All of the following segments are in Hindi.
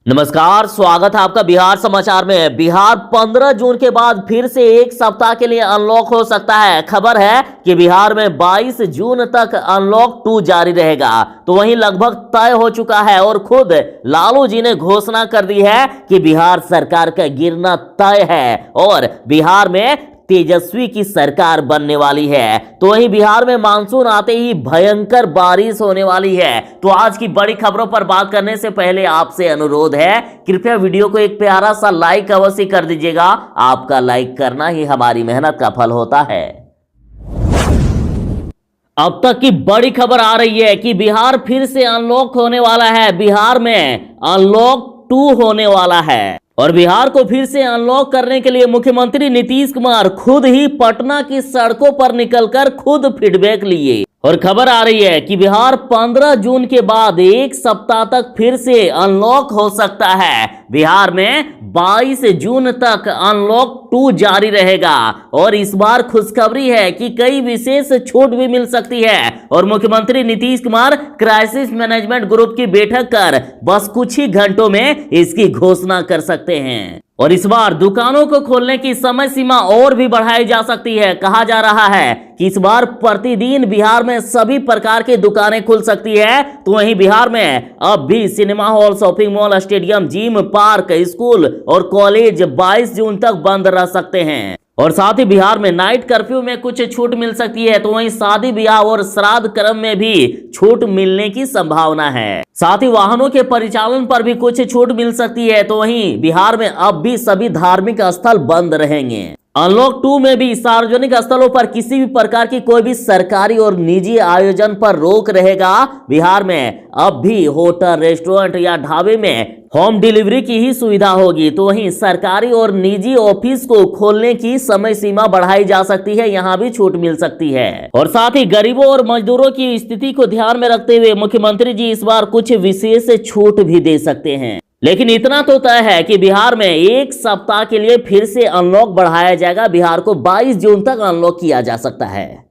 नमस्कार, स्वागत है आपका बिहार समाचार में। बिहार 15 जून के बाद फिर से एक सप्ताह के लिए अनलॉक हो सकता है। खबर है कि बिहार में 22 जून तक अनलॉक 2 जारी रहेगा। तो वहीं लगभग तय हो चुका है और खुद लालू जी ने घोषणा कर दी है कि बिहार सरकार का गिरना तय है और बिहार में तेजस्वी की सरकार बनने वाली है। तो वहीं बिहार में मानसून आते ही भयंकर बारिश होने वाली है। तो आज की बड़ी खबरों पर बात करने से पहले आपसे अनुरोध है, कृपया वीडियो को एक प्यारा सा लाइक अवश्य कर दीजिएगा। आपका लाइक करना ही हमारी मेहनत का फल होता है। अब तक की बड़ी खबर आ रही है कि बिहार फिर से अनलॉक होने वाला है। बिहार में अनलॉक 2 होने वाला है और बिहार को फिर से अनलॉक करने के लिए मुख्यमंत्री नीतीश कुमार खुद ही पटना की सड़कों पर निकलकर खुद फीडबैक लिए। और खबर आ रही है कि बिहार 15 जून के बाद एक सप्ताह तक फिर से अनलॉक हो सकता है। बिहार में 22 जून तक अनलॉक 2 जारी रहेगा और इस बार खुशखबरी है कि कई विशेष छूट भी मिल सकती है। और मुख्यमंत्री Nitish Kumar crisis management group की बैठक कर बस कुछ ही घंटों में इसकी घोषणा कर सकते हैं। और इस बार दुकानों को खोलने की समय सीमा और भी बढ़ाई जा सकती है। कहा जा रहा है कि इस बार प्रतिदिन बिहार में सभी प्रकार की दुकानें खुल सकती है। तो वहीं बिहार में अब भी cinema hall, shopping mall, stadium, gym, park, school और कॉलेज 22 जून तक बंद रह सकते हैं। और साथ ही बिहार में नाइट कर्फ्यू में कुछ छूट मिल सकती है। तो वहीं शादी ब्याह और श्राद्ध कर्म में भी छूट मिलने की संभावना है। साथ ही वाहनों के परिचालन पर भी कुछ छूट मिल सकती है। तो वहीं बिहार में अब भी सभी धार्मिक स्थल बंद रहेंगे। अनलॉक 2 में भी सार्वजनिक स्थलों पर किसी भी प्रकार की कोई भी सरकारी और निजी आयोजन पर रोक रहेगा। बिहार में अब भी होटल, रेस्टोरेंट या ढाबे में होम डिलीवरी की ही सुविधा होगी। तो वहीं सरकारी और निजी ऑफिस को खोलने की समय सीमा बढ़ाई जा सकती है, यहां भी छूट मिल सकती है। और साथ ही गरीबों और मजदूरों की स्थिति को ध्यान में रखते हुए मुख्यमंत्री जी इस बार कुछ विशेष छूट भी दे सकते हैं। लेकिन इतना तो तय है कि बिहार में एक सप्ताह के लिए फिर से अनलॉक बढ़ाया जाएगा। बिहार को 22 जून तक अनलॉक किया जा सकता है।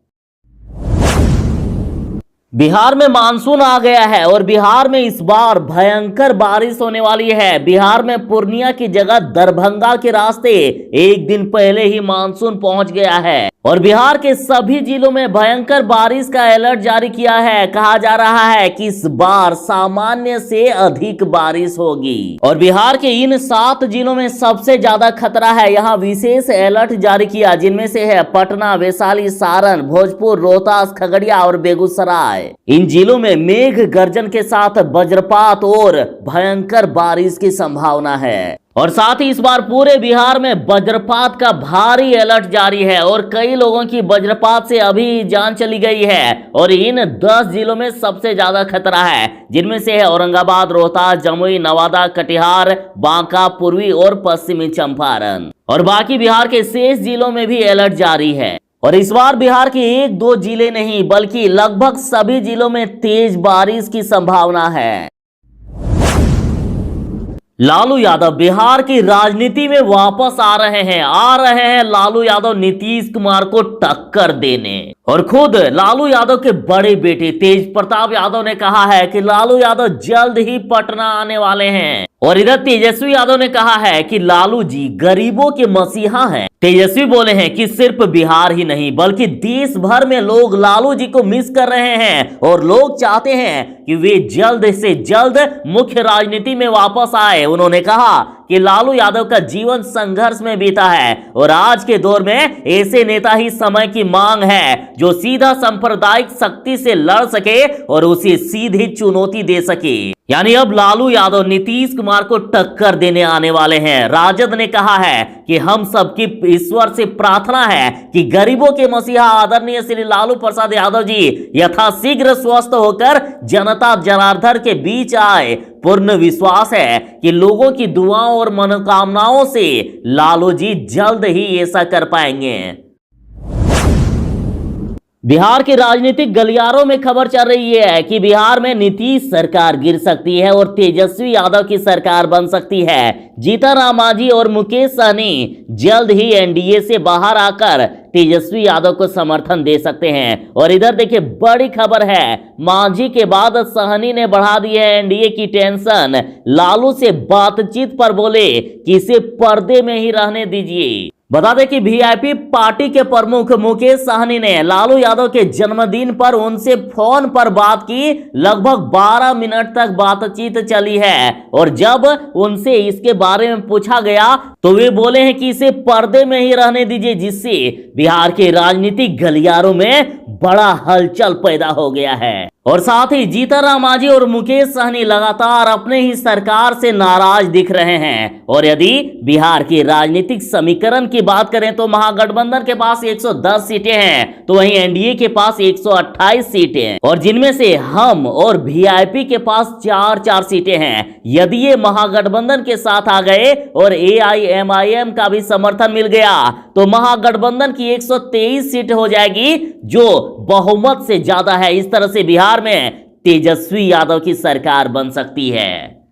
बिहार में मानसून आ गया है और बिहार में इस बार भयंकर बारिश होने वाली है। बिहार में पूर्णिया की जगह दरभंगा के रास्ते एक दिन पहले ही मानसून पहुंच गया है और बिहार के सभी जिलों में भयंकर बारिश का अलर्ट जारी किया है। कहा जा रहा है कि इस बार सामान्य से अधिक बारिश होगी और बिहार के इन 7 जिलों में सबसे ज्यादा खतरा है। यहाँ विशेष अलर्ट जारी किया, जिनमें से है पटना, वैशाली, सारण, भोजपुर, रोहतास, खगड़िया और बेगूसराय। इन जिलों में मेघ गर्जन के साथ वज्रपात और भयंकर बारिश की संभावना है। और साथ ही इस बार पूरे बिहार में वज्रपात का भारी अलर्ट जारी है और कई लोगों की वज्रपात से अभी जान चली गई है। और इन 10 जिलों में सबसे ज्यादा खतरा है, जिनमें से है औरंगाबाद, रोहतास, जमुई, नवादा, कटिहार, बांका, पूर्वी और पश्चिमी चंपारण। और बाकी बिहार के शेष जिलों में भी अलर्ट जारी है। और इस बार बिहार के 1-2 जिले नहीं बल्कि लगभग सभी जिलों में तेज बारिश की संभावना है। लालू यादव बिहार की राजनीति में वापस आ रहे हैं लालू यादव नीतीश कुमार को टक्कर देने। और खुद लालू यादव के बड़े बेटे तेज प्रताप यादव ने कहा है कि लालू यादव जल्द ही पटना आने वाले हैं। और इधर तेजस्वी यादव ने कहा है कि लालू जी गरीबों के मसीहा हैं। तेजस्वी बोले हैं कि सिर्फ बिहार ही नहीं बल्कि देश भर में लोग लालू जी को मिस कर रहे हैं और लोग चाहते हैं कि वे जल्द से जल्द मुख्य राजनीति में वापस आए। उन्होंने कहा कि लालू यादव का जीवन संघर्ष में बीता है और आज के दौर में ऐसे नेता ही समय की मांग है जो सीधा सांप्रदायिक शक्ति से लड़ सके और उसे सीधी चुनौती दे सके। यानी अब लालू यादव नीतीश कुमार को टक्कर देने आने वाले हैं। राजद ने कहा है कि हम सबकी ईश्वर से प्रार्थना है कि गरीबों के मसीहा आदरणीय श्री लालू प्रसाद यादव जी यथाशीघ्र स्वस्थ होकर जनता जनार्दन के बीच आए। पूर्ण विश्वास है कि लोगों की दुआओं और मनोकामनाओं से लालू जी जल्द ही ऐसा कर पाएंगे। बिहार के राजनीतिक गलियारों में खबर चल रही है कि बिहार में नीतीश सरकार गिर सकती है और तेजस्वी यादव की सरकार बन सकती है। जीतनराम मांझी और मुकेश सहनी जल्द ही एनडीए से बाहर आकर तेजस्वी यादव को समर्थन दे सकते हैं। और इधर देखिए बड़ी खबर है, मांझी के बाद सहनी ने बढ़ा दी है एनडीए की टेंशन। लालू से बातचीत पर बोले कि इसे पर्दे में ही रहने दीजिए। बता दें कि वीआईपी पार्टी के प्रमुख मुकेश सहनी ने लालू यादव के जन्मदिन पर उनसे फोन पर बात की। लगभग 12 मिनट तक बातचीत चली है और जब उनसे इसके बारे में पूछा गया तो वे बोले हैं कि इसे पर्दे में ही रहने दीजिए, जिससे बिहार के राजनीतिक गलियारों में बड़ा हलचल पैदा हो गया है। और साथ ही जीतनराम मांझी और मुकेश सहनी लगातार अपने ही सरकार से नाराज दिख रहे हैं। और यदि बिहार के राजनीतिक समीकरण की बात करें तो महागठबंधन के पास 110 सीटें हैं, तो वहीं एनडीए के पास 128 सीटें हैं और जिनमें से हम और वीआईपी के पास 4-4 सीटें हैं। यदि ये महागठबंधन के साथ आ गए और एआईएमआईएम का भी समर्थन मिल गया तो महागठबंधन की 123 सीट हो जाएगी, जो बहुमत से ज्यादा है। इस तरह से बिहार में तेजस्वी यादव की सरकार बन सकती है।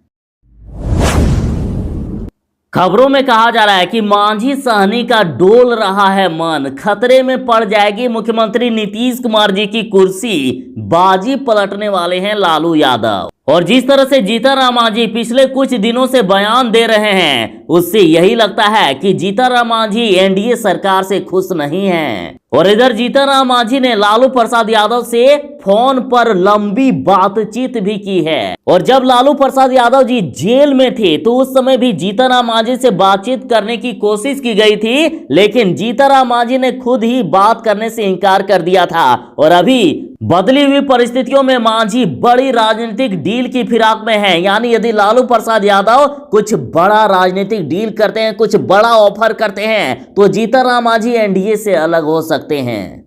खबरों में कहा जा रहा है कि मांझी सहनी का डोल रहा है मन, खतरे में पड़ जाएगी मुख्यमंत्री नीतीश कुमार जी की कुर्सी, बाजी पलटने वाले हैं लालू यादव। और जिस तरह से जीतनराम मांझी पिछले कुछ दिनों से बयान दे रहे हैं, उससे यही लगता है कि जीतनराम मांझी एनडीए सरकार से खुश नहीं हैं। और इधर जीतनराम मांझी ने लालू प्रसाद यादव से फोन पर लंबी बातचीत भी की है। और जब लालू प्रसाद यादव जी जेल में थे तो उस समय भी जीतनराम मांझी से बातचीत करने की कोशिश की गई थी, लेकिन जीतनराम मांझी ने खुद ही बात करने से इनकार कर दिया था। और अभी बदली हुई परिस्थितियों में मांझी बड़ी राजनीतिक डील की फिराक में है। यानी यदि लालू प्रसाद यादव कुछ बड़ा राजनीतिक डील करते हैं, कुछ बड़ा ऑफर करते हैं, तो जीतनराम मांझी एनडीए से अलग हो सकते हैं।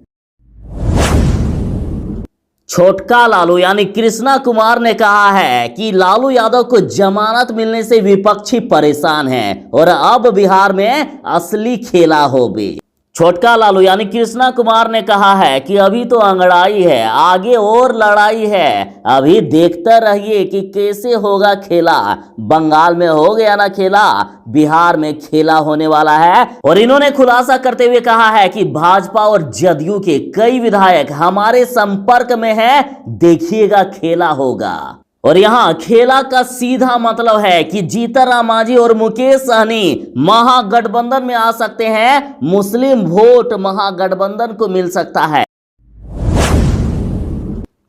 छोटका लालू यानी कृष्णा कुमार ने कहा है कि लालू यादव को जमानत मिलने से विपक्षी परेशान है और अब बिहार में असली खेला होगी। छोटका लालू यानी कृष्णा कुमार ने कहा है कि अभी तो अंगड़ाई है, आगे और लड़ाई है, अभी देखते रहिए कि कैसे होगा खेला। बंगाल में हो गया ना खेला, बिहार में खेला होने वाला है। और इन्होंने खुलासा करते हुए कहा है कि भाजपा और जदयू के कई विधायक हमारे संपर्क में है, देखिएगा खेला होगा। और यहां खेला का सीधा मतलब है कि जीतनराम मांझी और मुकेश सहनी महागठबंधन में आ सकते हैं, मुस्लिम वोट महागठबंधन को मिल सकता है।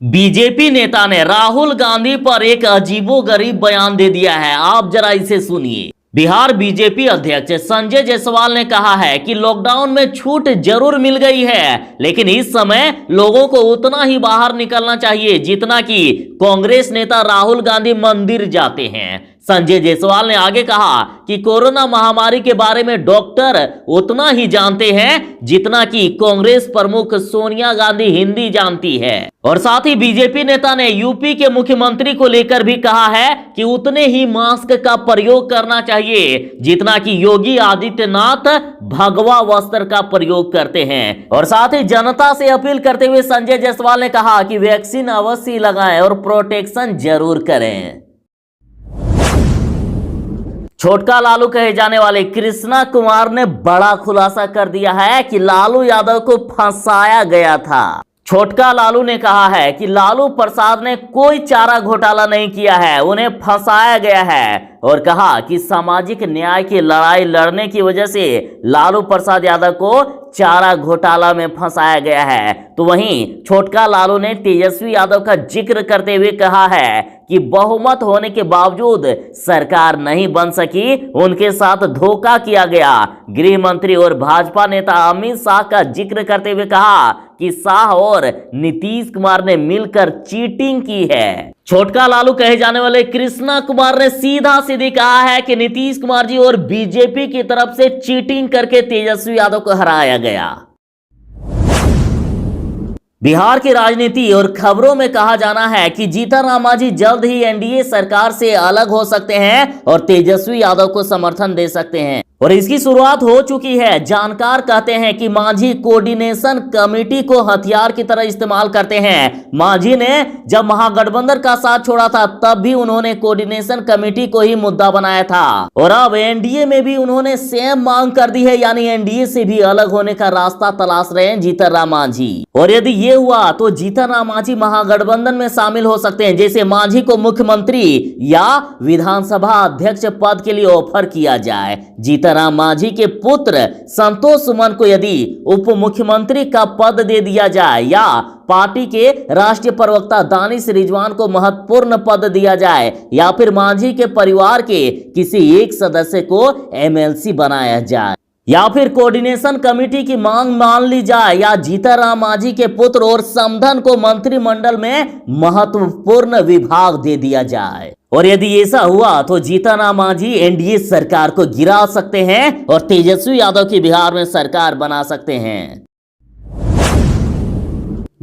बीजेपी नेता ने राहुल गांधी पर एक अजीबोगरीब बयान दे दिया है, आप जरा इसे सुनिए। बिहार बीजेपी अध्यक्ष संजय जायसवाल ने कहा है कि लॉकडाउन में छूट जरूर मिल गई है, लेकिन इस समय लोगों को उतना ही बाहर निकलना चाहिए जितना कि कांग्रेस नेता राहुल गांधी मंदिर जाते हैं। संजय जायसवाल ने आगे कहा कि कोरोना महामारी के बारे में डॉक्टर उतना ही जानते हैं जितना कि कांग्रेस प्रमुख सोनिया गांधी हिंदी जानती है। और साथ ही बीजेपी नेता ने यूपी के मुख्यमंत्री को लेकर भी कहा है कि उतने ही मास्क का प्रयोग करना चाहिए जितना कि योगी आदित्यनाथ भगवा वस्त्र का प्रयोग करते हैं। और साथ ही जनता से अपील करते हुए संजय जायसवाल ने कहा कि वैक्सीन अवश्य लगाएं और प्रोटेक्शन जरूर करें। छोटका लालू कहे जाने वाले कृष्णा कुमार ने बड़ा खुलासा कर दिया है कि लालू यादव को फंसाया गया था। छोटका लालू ने कहा है कि लालू प्रसाद ने कोई चारा घोटाला नहीं किया है, उन्हें फंसाया गया है। और कहा कि सामाजिक न्याय की लड़ाई लड़ने की वजह से लालू प्रसाद यादव को चारा घोटाला में फंसाया गया है। तो वहीं छोटका लालू ने तेजस्वी यादव का जिक्र करते हुए कहा है कि बहुमत होने के बावजूद सरकार नहीं बन सकी, उनके साथ धोखा किया गया। गृह मंत्री और भाजपा नेता अमित शाह का जिक्र करते हुए कहा कि शाह और नीतीश कुमार ने मिलकर चीटिंग की है। छोटका लालू कहे जाने वाले कृष्णा कुमार ने सीधा सीधी कहा है कि नीतीश कुमार जी और बीजेपी की तरफ से चीटिंग करके तेजस्वी यादव को हराया गया। बिहार की राजनीति और खबरों में कहा जाना है कि जीतनराम मांझी जल्द ही एनडीए सरकार से अलग हो सकते हैं और तेजस्वी यादव को समर्थन दे सकते हैं। और इसकी शुरुआत हो चुकी है। जानकार कहते हैं कि मांझी कोऑर्डिनेशन कमेटी को हथियार की तरह इस्तेमाल करते हैं। मांझी ने जब महागठबंधन का साथ छोड़ा था तब भी उन्होंने कोऑर्डिनेशन कमेटी को ही मुद्दा बनाया था और अब एनडीए में भी उन्होंने सेम मांग कर दी है, यानी एनडीए से भी अलग होने का रास्ता तलाश रहे हैं जीतन राम मांझी। और यदि ये हुआ तो जीतन राम मांझी महागठबंधन में शामिल हो सकते हैं। जैसे मांझी को मुख्यमंत्री या विधानसभा अध्यक्ष पद के लिए ऑफर किया जाए, जीतन राम मांझी के पुत्र संतोष सुमन को यदि उप मुख्यमंत्री का पद दे दिया जाए या पार्टी के राष्ट्रीय प्रवक्ता दानिश रिजवान को महत्वपूर्ण पद दिया जाए या फिर मांझी के परिवार के किसी एक सदस्य को एमएलसी बनाया जाए या फिर कोऑर्डिनेशन कमेटी की मांग मान ली जाए या जीतन राम मांझी के पुत्र और समधन को मंत्रिमंडल में महत्वपूर्ण विभाग दे दिया जाए। और यदि ऐसा हुआ तो जीतन राम मांझी एनडीए सरकार को गिरा सकते हैं और तेजस्वी यादव की बिहार में सरकार बना सकते हैं।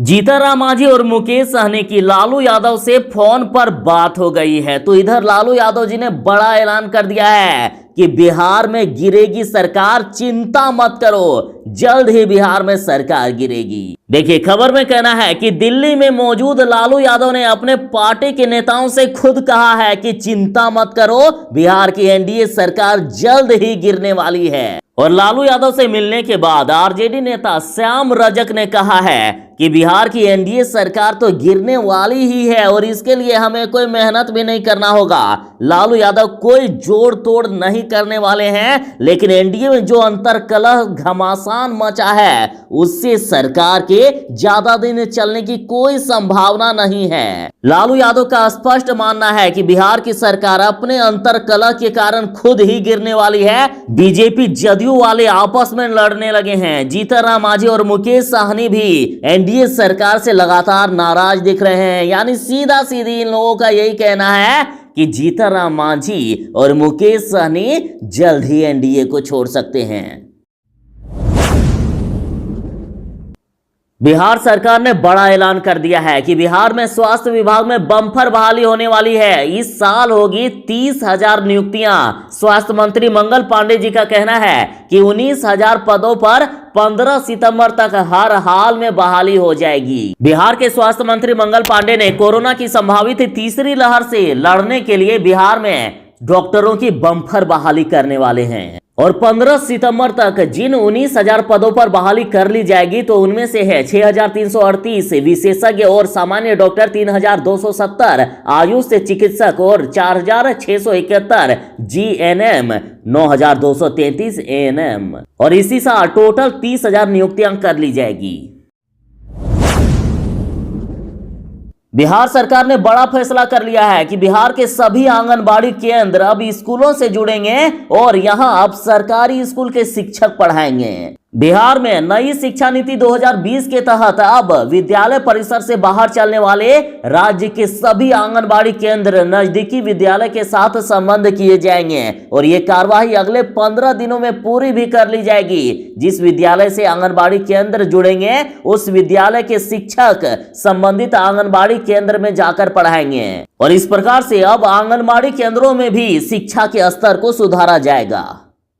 जीतन राम मांझी और मुकेश सहनी की लालू यादव से फोन पर बात हो गई है। तो इधर लालू यादव जी ने बड़ा ऐलान कर दिया है कि बिहार में गिरेगी सरकार, चिंता मत करो, जल्द ही बिहार में सरकार गिरेगी। देखिए, खबर में कहना है कि दिल्ली में मौजूद लालू यादव ने अपने पार्टी के नेताओं से खुद कहा है कि चिंता मत करो, बिहार की एनडीए सरकार जल्द ही गिरने वाली है। और लालू यादव से मिलने के बाद आरजेडी नेता श्याम रजक ने कहा है कि बिहार की एनडीए सरकार तो गिरने वाली ही है और इसके लिए हमें कोई मेहनत भी नहीं करना होगा। लालू यादव कोई जोड़ तोड़ नहीं करने वाले हैं, लेकिन एनडीए में जो अंतरकलह घमासान मचा है उससे सरकार के ज्यादा दिन चलने की कोई संभावना नहीं है। लालू यादव का स्पष्ट मानना है कि बिहार की सरकार अपने अंतरकलह के कारण खुद ही गिरने वाली है। बीजेपी जदयू वाले आपस में लड़ने लगे हैं। जीतन राम मांझी और मुकेश सहनी भी एनडीए सरकार से लगातार नाराज दिख रहे हैं, यानी सीधा सीधी इन लोगों का यही कहना है कि जीतन राम मांझी और मुकेश सहनी जल्द ही एनडीए को छोड़ सकते हैं। बिहार सरकार ने बड़ा ऐलान कर दिया है कि बिहार में स्वास्थ्य विभाग में बम्पर बहाली होने वाली है। इस साल होगी 30,000 नियुक्तियां। स्वास्थ्य मंत्री मंगल पांडे जी का कहना है कि 19,000 पदों पर 15 सितंबर तक हर हाल में बहाली हो जाएगी। बिहार के स्वास्थ्य मंत्री मंगल पांडे ने कोरोना की संभावित तीसरी लहर से लड़ने के लिए बिहार में डॉक्टरों की बम्पर बहाली करने वाले हैं और 15 सितंबर तक जिन 19,000 पदों पर बहाली कर ली जाएगी तो उनमें से है 6,338 विशेषज्ञ और सामान्य डॉक्टर, 3,270 आयुष चिकित्सक और 4,671 जीएनएम, 9,233 एएनएम और इसी साल टोटल 30,000 नियुक्तियां कर ली जाएगी। बिहार सरकार ने बड़ा फैसला कर लिया है कि बिहार के सभी आंगनबाड़ी केंद्र अब स्कूलों से जुड़ेंगे और यहां अब सरकारी स्कूल के शिक्षक पढ़ाएंगे। बिहार में नई शिक्षा नीति 2020 के तहत अब विद्यालय परिसर से बाहर चलने वाले राज्य के सभी आंगनबाड़ी केंद्र नजदीकी विद्यालय के साथ संबंध किए जाएंगे और ये कार्यवाही अगले 15 दिनों में पूरी भी कर ली जाएगी। जिस विद्यालय से आंगनबाड़ी केंद्र जुड़ेंगे उस विद्यालय के शिक्षक संबंधित आंगनबाड़ी केंद्र में जाकर पढ़ाएंगे और इस प्रकार से अब आंगनबाड़ी केंद्रों में भी शिक्षा के स्तर को सुधारा जाएगा।